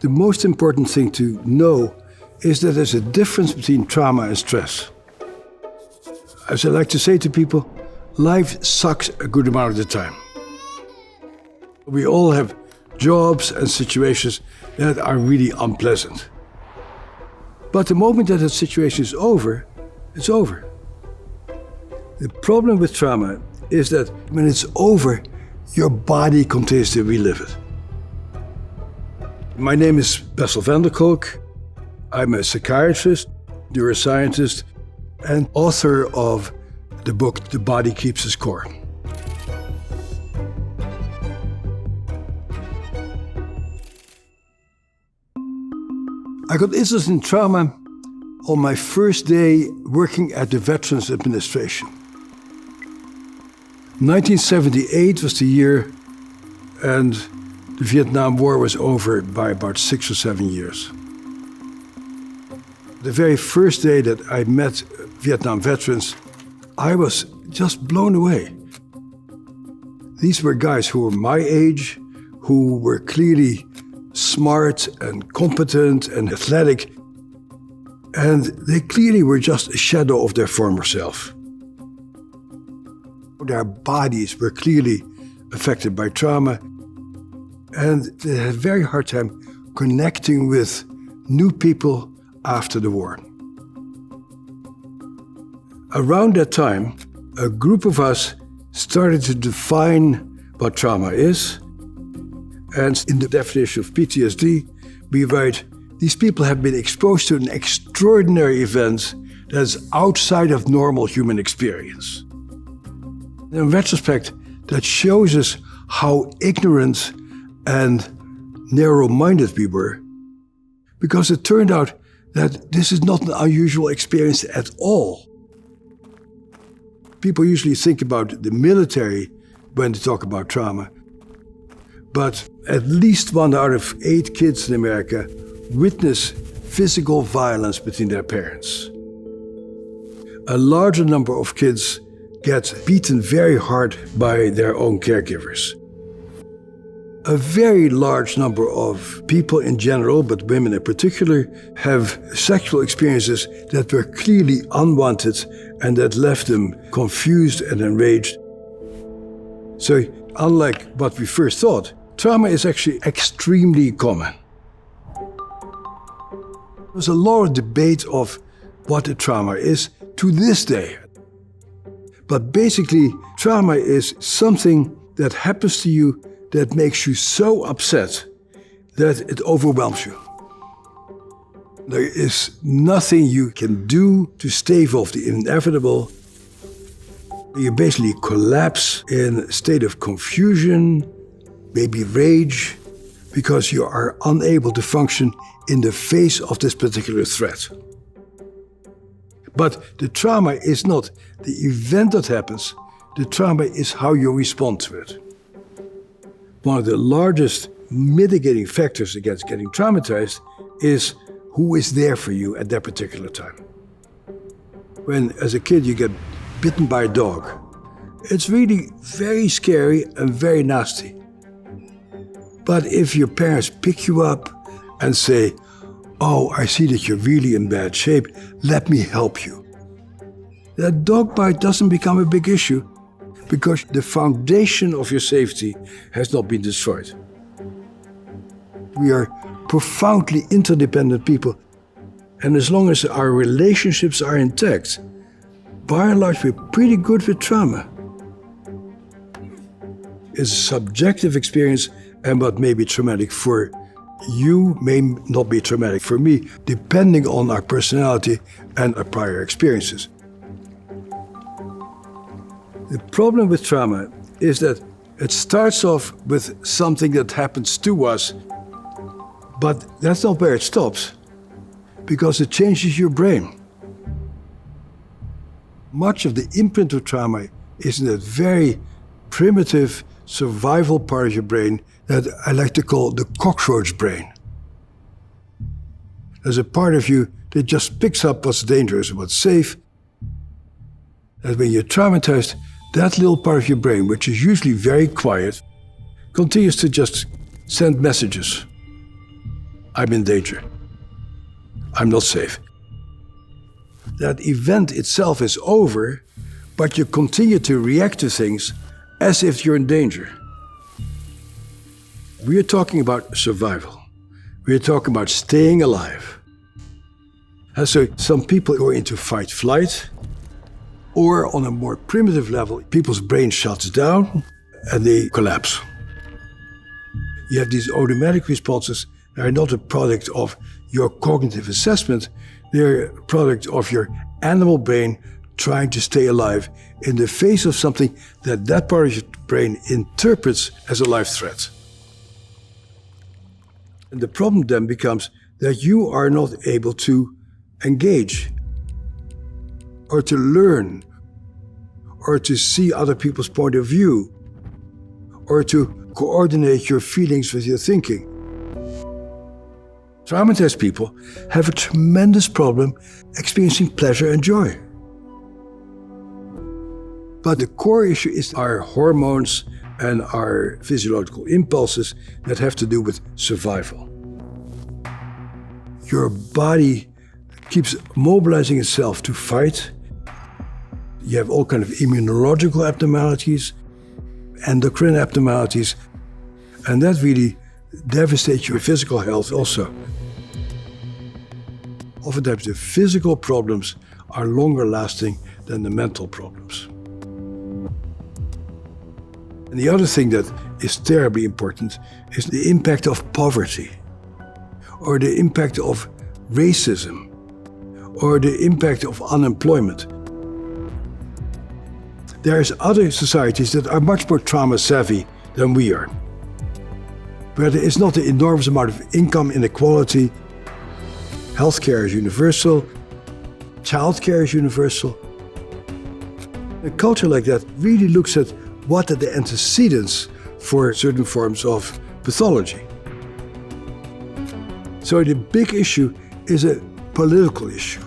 The most important thing to know is that there's a difference between trauma and stress. As I like to say to people, life sucks a good amount of the time. We all have jobs and situations that are really unpleasant. But the moment that situation is over, it's over. The problem with trauma is that when it's over, your body continues to relive it. My name is Bessel van der Kolk. I'm a psychiatrist, neuroscientist, and author of the book, The Body Keeps the Score. I got interested in trauma on my first day working at the Veterans Administration. 1978 was the year, and the Vietnam War was over by about 6 or 7 years. The very first day that I met Vietnam veterans, I was just blown away. These were guys who were my age, who were clearly smart and competent and athletic, and they clearly were just a shadow of their former self. Their bodies were clearly affected by trauma, and they had a very hard time connecting with new people after the war. Around that time, a group of us started to define what trauma is. And in the definition of PTSD, we write, these people have been exposed to an extraordinary event that is outside of normal human experience. In retrospect, that shows us how ignorant and narrow-minded we were, because it turned out that this is not an unusual experience at all. People usually think about the military when they talk about trauma, but at least 1 out of 8 kids in America witness physical violence between their parents. A larger number of kids get beaten very hard by their own caregivers. A very large number of people in general, but women in particular, have sexual experiences that were clearly unwanted and that left them confused and enraged. So, unlike what we first thought, trauma is actually extremely common. There's a lot of debate of what a trauma is to this day. But basically, trauma is something that happens to you that makes you so upset that it overwhelms you. There is nothing you can do to stave off the inevitable. You basically collapse in a state of confusion, maybe rage, because you are unable to function in the face of this particular threat. But the trauma is not the event that happens, the trauma is how you respond to it. One of the largest mitigating factors against getting traumatized is who is there for you at that particular time. When, as a kid, you get bitten by a dog, it's really very scary and very nasty. But if your parents pick you up and say, "Oh, I see that you're really in bad shape, let me help you," that dog bite doesn't become a big issue because the foundation of your safety has not been destroyed. We are profoundly interdependent people, and as long as our relationships are intact, by and large, we're pretty good with trauma. It's a subjective experience, and what may be traumatic for you may not be traumatic for me, depending on our personality and our prior experiences. The problem with trauma is that it starts off with something that happens to us, but that's not where it stops, because it changes your brain. Much of the imprint of trauma is in that very primitive survival part of your brain that I like to call the cockroach brain. There's a part of you that just picks up what's dangerous and what's safe. And when you're traumatized, that little part of your brain, which is usually very quiet, continues to just send messages. I'm in danger. I'm not safe. That event itself is over, but you continue to react to things as if you're in danger. We are talking about survival. We are talking about staying alive. And so some people go into fight-flight, or on a more primitive level, people's brain shuts down and they collapse. You have these automatic responses that are not a product of your cognitive assessment, they're a product of your animal brain trying to stay alive in the face of something that part of your brain interprets as a life threat. And the problem then becomes that you are not able to engage, or to learn, or to see other people's point of view, or to coordinate your feelings with your thinking. Traumatized people have a tremendous problem experiencing pleasure and joy. But the core issue is our hormones and our physiological impulses that have to do with survival. Your body keeps mobilizing itself to fight. You have all kinds of immunological abnormalities, endocrine abnormalities, and that really devastates your physical health also. Oftentimes the physical problems are longer lasting than the mental problems. And the other thing that is terribly important is the impact of poverty, or the impact of racism, or the impact of unemployment. There's other societies that are much more trauma savvy than we are, where there is not an enormous amount of income inequality. Healthcare is universal, childcare is universal. A culture like that really looks at what are the antecedents for certain forms of pathology. So the big issue is a political issue.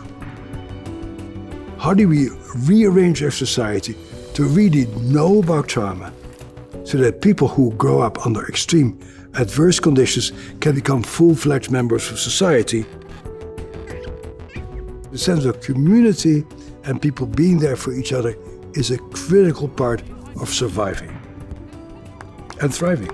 How do we rearrange our society to really know about trauma so that people who grow up under extreme adverse conditions can become full-fledged members of society? The sense of community and people being there for each other is a critical part of surviving and thriving.